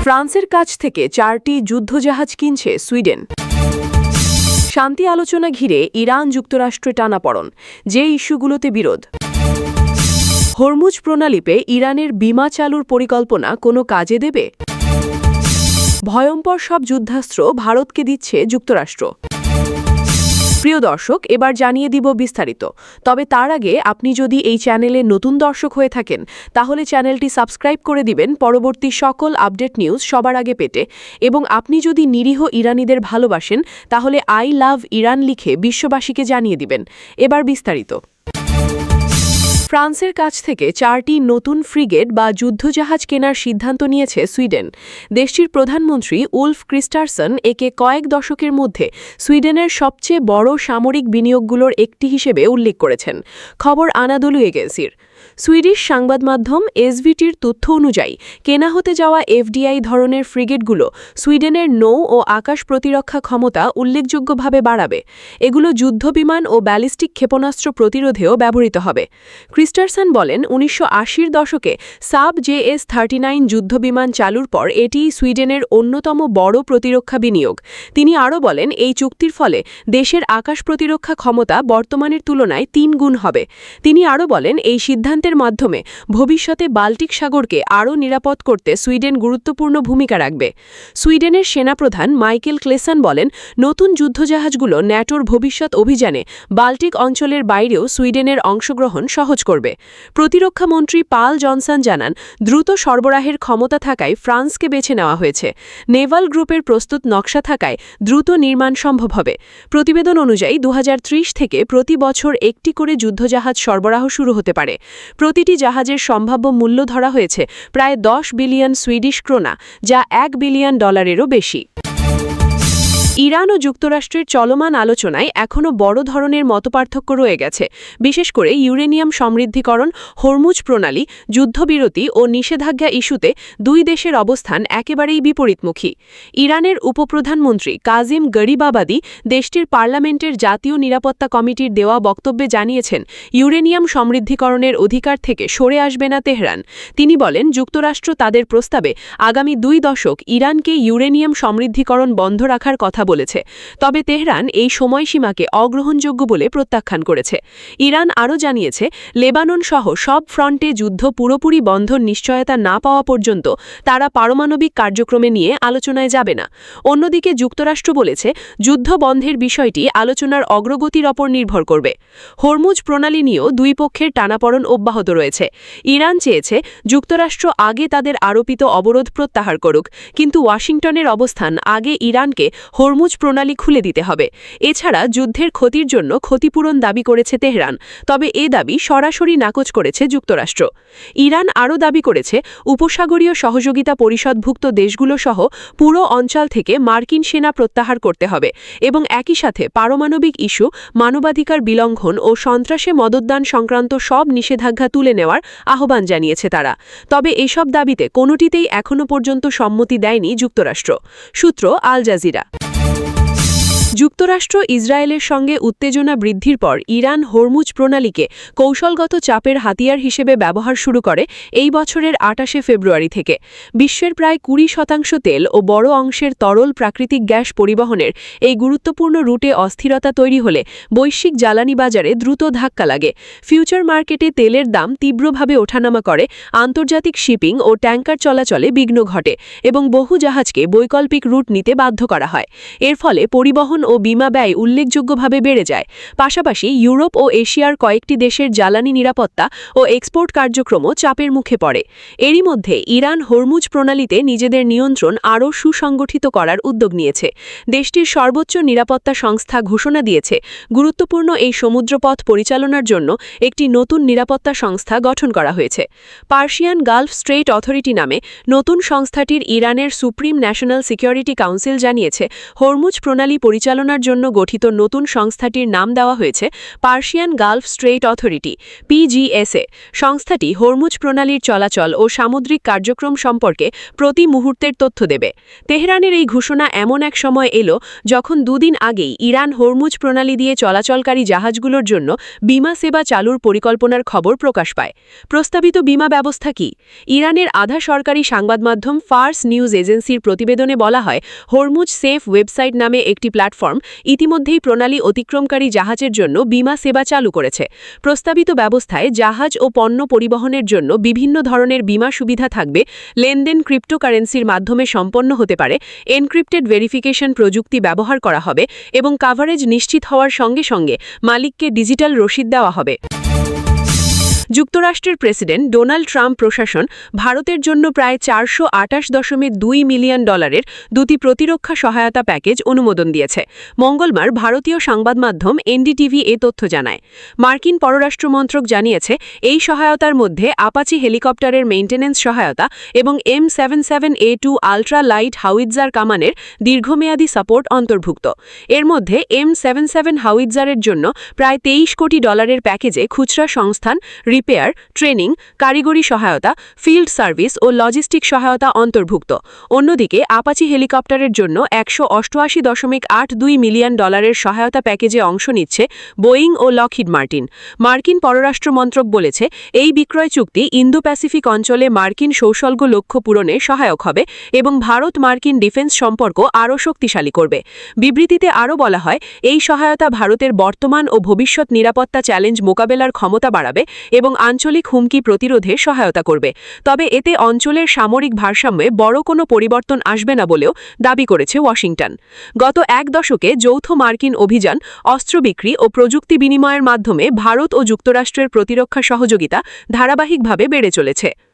ফ্রান্সের কাছ থেকে 4টি যুদ্ধজাহাজ কিনছে সুইডেন। শান্তি আলোচনা ঘিরে ইরান যুক্তরাষ্ট্রে টানাপড়েন, যে ইস্যুগুলোতে বিরোধ। হরমুজ প্রণালীতে ইরানের বিমা চালুর পরিকল্পনা কোনো কাজে দেবে? ভয়ঙ্কর সব যুদ্ধাস্ত্র ভারতকে দিচ্ছে যুক্তরাষ্ট্র। প্রিয় দর্শক, এবার জানিয়ে দিব বিস্তারিত। তবে তার আগে আপনি যদি এই চ্যানেলে নতুন দর্শক হয়ে থাকেন তাহলে চ্যানেলটি সাবস্ক্রাইব করে দিবেন পরবর্তী সকল আপডেট নিউজ সবার আগে পেতে। এবং আপনি যদি নিরীহ ইরানিদের ভালোবাসেন তাহলে আই লাভ ইরান লিখে বিশ্ববাসীকে জানিয়ে দিবেন। এবার বিস্তারিত। ফ্রান্সের কাছ থেকে 4টি নতুন ফ্রিগেট বা যুদ্ধজাহাজ কেনার সিদ্ধান্ত নিয়েছে সুইডেন। দেশটির প্রধানমন্ত্রী উলফ ক্রিস্টারসন একে কয়েক দশকের মধ্যে সুইডেনের সবচেয়ে বড় সামরিক বিনিয়োগগুলোর একটি হিসেবে উল্লেখ করেছেন। খবর আনাদোলু এগেন্সির। সুইডিশ সংবাদ মাধ্যম এসভিটির তথ্য অনুযায়ী কেনা হতে যাওয়া এফডিআই ধরনের ফ্রিগেটগুলো সুইডেনের নৌ ও আকাশ প্রতিরক্ষা ক্ষমতা উল্লেখযোগ্যভাবে বাড়াবে। এগুলো যুদ্ধবিমান ও ব্যালিস্টিক ক্ষেপণাস্ত্র প্রতিরোধেও ব্যবহৃত হবে। ক্রিস্টারসন বলেন, 1980-র দশকে সাব JS-39 যুদ্ধবিমান চালুর পর এটি সুইডেনের অন্যতম বড় প্রতিরক্ষা বিনিয়োগ। তিনি আরও বলেন, এই চুক্তির ফলে দেশের আকাশ প্রতিরক্ষা ক্ষমতা বর্তমানের তুলনায় 3 গুণ হবে। তিনি আরও বলেন, এই সিদ্ধান্তের মাধ্যমে ভবিষ্যতে বাল্টিক সাগরকে আরও নিরাপদ করতে সুইডেন গুরুত্বপূর্ণ ভূমিকা রাখবে। সুইডেনের সেনাপ্রধান মাইকেল ক্লেসন বলেন, নতুন যুদ্ধজাহাজগুলো ন্যাটোর ভবিষ্যৎ অভিযানে বাল্টিক অঞ্চলের বাইরেও সুইডেনের অংশগ্রহণ সহজ করবে। প্রতিরক্ষা মন্ত্রী পাল জনসন জানান, দ্রুত সরবরাহের ক্ষমতা থাকায় ফ্রান্সকে বেছে নেওয়া হয়েছে। নেভাল গ্রুপের প্রস্তুত নকশা থাকায় দ্রুত নির্মাণ সম্ভব হবে। প্রতিবেদন অনুযায়ী 2030 থেকে প্রতি বছর একটি করে যুদ্ধজাহাজ সরবরাহ শুরু হতে পারে। প্রতিটি জাহাজের সম্ভাব্য মূল্য ধরা হয়েছে প্রায় 10 বিলিয়ন সুইডিশ ক্রোনা, যা $1 বিলিয়ন বেশি। ইরান ও যুক্তরাষ্ট্রের চলমান আলোচনায় এখনও বড় ধরনের মতপার্থক্য রয়ে গেছে, বিশেষ করে ইউরেনিয়াম সমৃদ্ধিকরণ, হরমুজ প্রণালী, যুদ্ধবিরতি ও নিষেধাজ্ঞা ইস্যুতে দুই দেশের অবস্থান একেবারেই বিপরীতমুখী। ইরানের উপপ্রধানমন্ত্রী কাজিম গরিবাবাদি দেশটির পার্লামেন্টের জাতীয় নিরাপত্তা কমিটির দেওয়া বক্তব্যে জানিয়েছেন, ইউরেনিয়াম সমৃদ্ধিকরণের অধিকার থেকে সরে আসবে না তেহরান। তিনি বলেন, যুক্তরাষ্ট্র তাদের প্রস্তাবে আগামী 2 দশক ইরানকে ইউরেনিয়াম সমৃদ্ধিকরণ বন্ধ রাখার কথা বলেছে। তবে তেহরান এই সময়সীমাকে অগ্রহণযোগ্য বলে প্রত্যাখ্যান করেছে। ইরান আরও জানিয়েছে, লেবানন সহ সব ফ্রন্টে যুদ্ধ পুরোপুরি বন্ধর নিশ্চয়তা না পাওয়া পর্যন্ত তারা পারমাণবিক কার্যক্রমে নিয়ে আলোচনায় যাবে না। অন্যদিকে যুক্তরাষ্ট্র বলেছে, যুদ্ধ বন্ধের বিষয়টি আলোচনার অগ্রগতির ওপর নির্ভর করবে। হরমুজ প্রণালী নিয়েও দুই পক্ষের টানাপড়েন অব্যাহত রয়েছে। ইরান চেয়েছে যুক্তরাষ্ট্র আগে তাদের আরোপিত অবরোধ প্রত্যাহার করুক, কিন্তু ওয়াশিংটনের অবস্থান আগে ইরানকে হরমুজ প্রণালী খুলে দিতে হবে। এছাড়া যুদ্ধের ক্ষতির জন্য ক্ষতিপূরণ দাবি করেছে তেহরান, তবে এ দাবি সরাসরি নাকচ করেছে যুক্তরাষ্ট্র। ইরান আরও দাবি করেছে, উপসাগরীয় সহযোগিতা পরিষদভুক্ত দেশগুলো সহ পুরো অঞ্চল থেকে মার্কিন সেনা প্রত্যাহার করতে হবে এবং একই সাথে পারমাণবিক ইস্যু, মানবাধিকার বিলঙ্ঘন ও সন্ত্রাসে মদতদান সংক্রান্ত সব নিষেধাজ্ঞা তুলে নেওয়ার আহ্বান জানিয়েছে তারা। তবে এসব দাবিতে কোনোটিতেই এখনও পর্যন্ত সম্মতি দেয়নি যুক্তরাষ্ট্র। সূত্র আল জাজিরা। যুক্তরাষ্ট্র ইসরায়েলের সঙ্গে উত্তেজনা বৃদ্ধির পর ইরান হরমুজ প্রণালীকে কৌশলগত চাপের হাতিয়ার হিসেবে ব্যবহার শুরু করে এই বছরের 28 ফেব্রুয়ারি থেকে। বিশ্বের প্রায় 20% তেল ও বড় অংশের তরল প্রাকৃতিক গ্যাস পরিবহনের এই গুরুত্বপূর্ণ রুটে অস্থিরতা তৈরি হলে বৈশ্বিক জ্বালানি বাজারে দ্রুত ধাক্কা লাগে। ফিউচার মার্কেটে তেলের দাম তীব্রভাবে ওঠানামা করে, আন্তর্জাতিক শিপিং ও ট্যাঙ্কার চলাচলে বিঘ্ন ঘটে এবং বহু জাহাজকে বৈকল্পিক রুট নিতে বাধ্য করা হয়। এর ফলে পরিবহন ও বিমা ব্যয় উল্লেখযোগ্যভাবে বেড়ে যায়। পাশাপাশি ইউরোপ ও এশিয়ার কয়েকটি দেশের জ্বালানি নিরাপত্তা ও এক্সপোর্ট কার্যক্রমও চাপের মুখে পড়ে। এরই মধ্যে ইরান হরমুজ প্রণালীতে নিজেদের নিয়ন্ত্রণ আরও সুসংগঠিত করার উদ্যোগ নিয়েছে। দেশটির সর্বোচ্চ নিরাপত্তা সংস্থা ঘোষণা দিয়েছে, গুরুত্বপূর্ণ এই সমুদ্রপথ পরিচালনার জন্য একটি নতুন নিরাপত্তা সংস্থা গঠন করা হয়েছে। পার্সিয়ান গালফ স্ট্রেইট অথরিটি নামে নতুন সংস্থাটির ইরানের সুপ্রিম ন্যাশনাল সিকিউরিটি কাউন্সিল জানিয়েছে, হরমুজ প্রণালী পরিচালনা পরিচালনার জন্য গঠিত নতুন সংস্থাটির নাম দেওয়া হয়েছে Persian Gulf strait authority PGSA। সংস্থাটি হরমুজ প্রণালীর চলাচল ও সামুদ্রিক কার্যক্রম সম্পর্কে প্রতি মুহূর্তের তথ্য দেবে। তেহরানের এই ঘোষণা এমন এক সময় এলো যখন দুদিন আগেই ইরান হরমুজ প্রণালী দিয়ে চলাচলকারী জাহাজগুলোর জন্য বিমা সেবা চালুর পরিকল্পনার খবর প্রকাশ পায়। প্রস্তাবিত বিমা ব্যবস্থা কি? ইরানের আধা সরকারি সংবাদমাধ্যম ফার্স নিউজ এজেন্সির প্রতিবেদনে বলা হয়, হরমুজ সেফ ওয়েবসাইট নামে একটি প্ল্যাটফর্ম ইতিমধ্যেই প্রণালী অতিক্রমকারী জাহাজের জন্য বিমা সেবা চালু করেছে। প্রস্তাবিত ব্যবস্থায় জাহাজ ও পণ্য পরিবহনের জন্য বিভিন্ন ধরনের বিমা সুবিধা থাকবে। লেনদেন ক্রিপ্টোকারেন্সির মাধ্যমে সম্পন্ন হতে পারে, এনক্রিপ্টেড ভেরিফিকেশন প্রযুক্তি ব্যবহার করা হবে এবং কাভারেজ নিশ্চিত হওয়ার সঙ্গে সঙ্গে মালিককে ডিজিটাল রসিদ দেওয়া হবে। যুক্তরাষ্ট্রের প্রেসিডেন্ট ডোনাল্ড ট্রাম্প প্রশাসন ভারতের জন্য প্রায় $428.2 মিলিয়ন দুটি প্রতিরক্ষা সহায়তা প্যাকেজ অনুমোদন দিয়েছে। মঙ্গলবার ভারতীয় সংবাদমাধ্যম NDTV এ তথ্য জানায়। মার্কিন পররাষ্ট্র মন্ত্রক জানিয়েছে, এই সহায়তার মধ্যে আপাচি হেলিকপ্টারের মেইনটেন্যান্স সহায়তা এবং M77A2 আল্ট্রা লাইট হাউইটজার কামানের দীর্ঘমেয়াদী সাপোর্ট অন্তর্ভুক্ত। এর মধ্যে M77 হাউইটজারের জন্য প্রায় $23 কোটি প্যাকেজে খুচরা সংস্থান, রিপেয়ার, ট্রেনিং, কারিগরি সহায়তা, ফিল্ড সার্ভিস ও লজিস্টিক সহায়তা অন্তর্ভুক্ত। অন্যদিকে আপাচি হেলিকপ্টারের জন্য $188.82 মিলিয়ন সহায়তা প্যাকেজে অংশ নিচ্ছে বোয়িং ও লকহিড মার্টিন। মার্কিন পররাষ্ট্র মন্ত্রক বলেছে, এই বিক্রয় চুক্তি ইন্দো প্যাসিফিক অঞ্চলে মার্কিন কৌশলগত লক্ষ্য পূরণে সহায়ক হবে এবং ভারত মার্কিন ডিফেন্স সম্পর্ক আরও শক্তিশালী করবে। বিবৃতিতে আরও বলা হয়, এই সহায়তা ভারতের বর্তমান ও ভবিষ্যৎ নিরাপত্তা চ্যালেঞ্জ মোকাবেলার ক্ষমতা বাড়াবে এবং আঞ্চলিক হুমকি প্রতিরোধে সহায়তা করবে। তবে এতে অঞ্চলের সামরিক ভারসাম্যে বড় কোনো পরিবর্তন আসবে না বলেও দাবি করেছে ওয়াশিংটন। গত এক দশকে যৌথ মার্কিন অভিযান, অস্ত্র বিক্রি ও প্রযুক্তি বিনিময়ের মাধ্যমে ভারত ও যুক্তরাষ্ট্রের প্রতিরক্ষা সহযোগিতা ধারাবাহিকভাবে বেড়ে চলেছে।